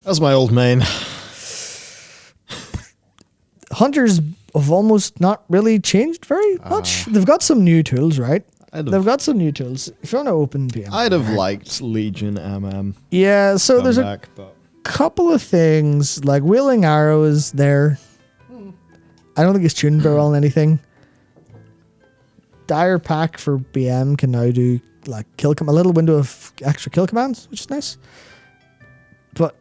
That's my old main. Hunters have almost not really changed very much. They've got some new tools, right? They've got some new tools. If you want to open PM, I'd have liked Legion MM. Yeah, so there's a couple of things, like wheeling arrows there. I don't think it's tuned very well on anything. Dire pack for BM can now do like a little window of extra kill commands, which is nice. But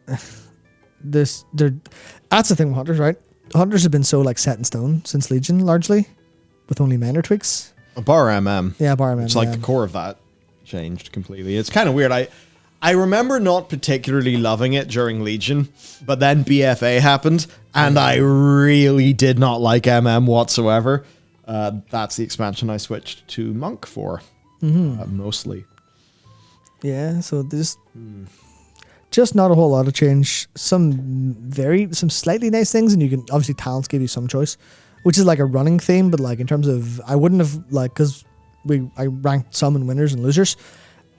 that's the thing with Hunters, right? Hunters have been so like set in stone since Legion, largely, with only minor tweaks. Bar MM. Yeah, bar MM. It's like the core of that changed completely. It's kind of weird. I remember not particularly loving it during Legion, but then BFA happened, and I really did not like MM whatsoever. That's the expansion I switched to Monk for, mostly. Yeah, so there's just not a whole lot of change. Some slightly nice things, and you can obviously talents give you some choice, which is like a running theme. But like in terms of, I wouldn't have like because I ranked some in winners and losers.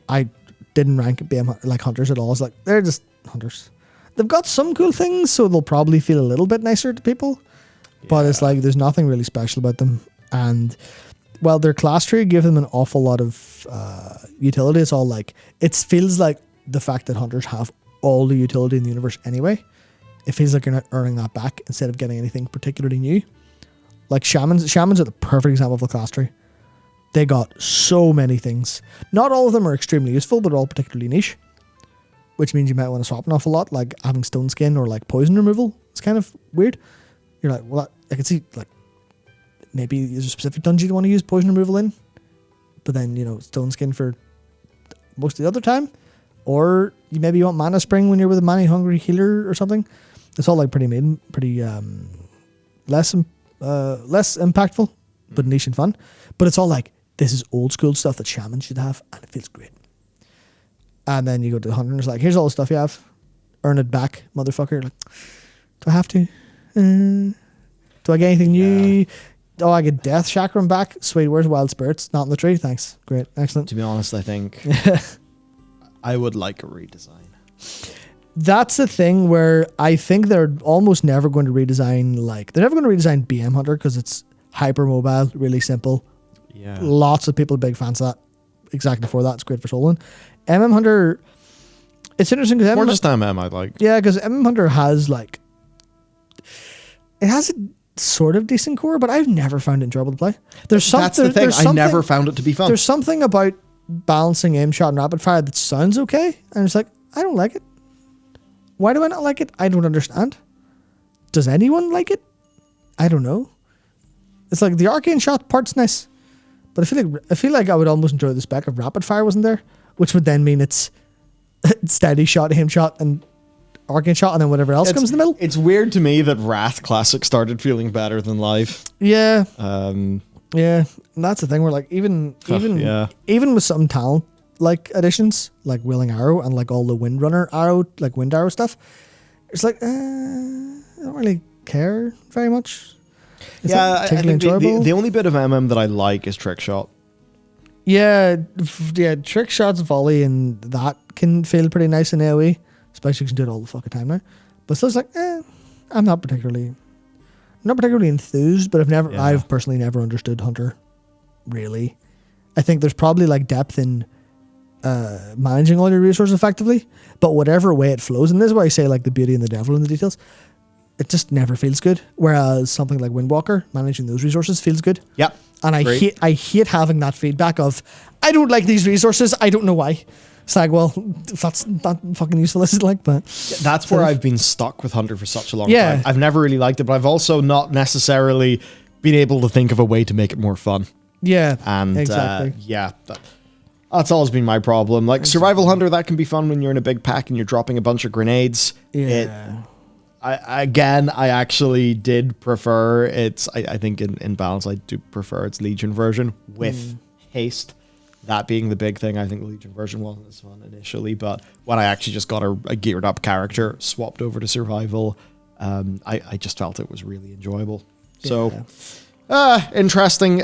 I didn't rank BM like Hunters at all. It's like they're just Hunters. They've got some cool things, so they'll probably feel a little bit nicer to people. Yeah. But it's like there's nothing really special about them. And well, their class tree give them an awful lot of utility. It's all like it feels like the fact that Hunters have all the utility in the universe anyway. It feels like you're not earning that back instead of getting anything particularly new. Like shamans are the perfect example of the class tree. They got so many things. Not all of them are extremely useful, but they're all particularly niche. Which means you might want to swap an awful lot, like having stone skin or like poison removal. It's kind of weird. You're like, well, I can see like maybe there's a specific dungeon you want to use poison removal in, but then stone skin for most of the other time, or but you want mana spring when you're with a mana hungry healer or something. It's all like pretty less impactful, but niche and fun. But it's all like this is old school stuff that shamans should have, and it feels great. And then you go to the hunter and it's like, here's all the stuff you have, earn it back, motherfucker. Like, do I have to? Do I get anything new? Oh, I get Death Chakram back. Sweet. Where's Wild Spirits? Not in the tree. Thanks. Great. Excellent. To be honest, I think I would like a redesign. That's the thing where I think they're almost never going to redesign. Like they're never going to redesign BM Hunter because it's hyper mobile, really simple. Yeah. Lots of people are big fans of that. Exactly for that. It's great for soloing. MM Hunter. It's interesting because more just MM I like. Yeah, because MM Hunter has like it has a sort of decent core, but I've never found it enjoyable to play. That's the thing. I never found it to be fun. There's something about balancing aim shot and rapid fire that sounds okay, and it's like I don't like it. Why do I not like it? I don't understand. Does anyone like it? I don't know. It's like the arcane shot part's nice, but I feel like I would almost enjoy the spec if rapid fire wasn't there, which would then mean it's steady shot, aim shot, and arcane shot, and then whatever else comes in the middle. It's weird to me that Wrath Classic started feeling better than Live. Yeah. Yeah. And that's the thing where like even with some talent like additions, like Wheeling Arrow and like all the Windrunner arrow, like Wind Arrow stuff, it's like I don't really care very much. It's I think the only bit of MM that I like is Trick Shot. Yeah, Trick Shot's volley and that can feel pretty nice in AoE, especially because you can do it all the fucking time now. But still, it's like, I'm not particularly enthused. But I've personally never understood Hunter, really. I think there's probably like depth in managing all your resources effectively, but whatever way it flows, and this is why I say like the beauty and the devil in the details. It just never feels good. Whereas something like Windwalker, managing those resources feels good. Yep. And I hate having that feedback of, I don't like these resources. I don't know why. It's like, well, that's not fucking useful, is it? Like, but that's where I've been stuck with Hunter for such a long time. I've never really liked it, but I've also not necessarily been able to think of a way to make it more fun. Yeah. And exactly. That's always been my problem. Like Survival Hunter, that can be fun when you're in a big pack and you're dropping a bunch of grenades. Yeah. I actually did prefer its. I think in balance, I do prefer its Legion version with haste. That being the big thing, I think the Legion version wasn't as fun initially, but when I actually just got a geared up character swapped over to survival, I just felt it was really enjoyable. So, interesting.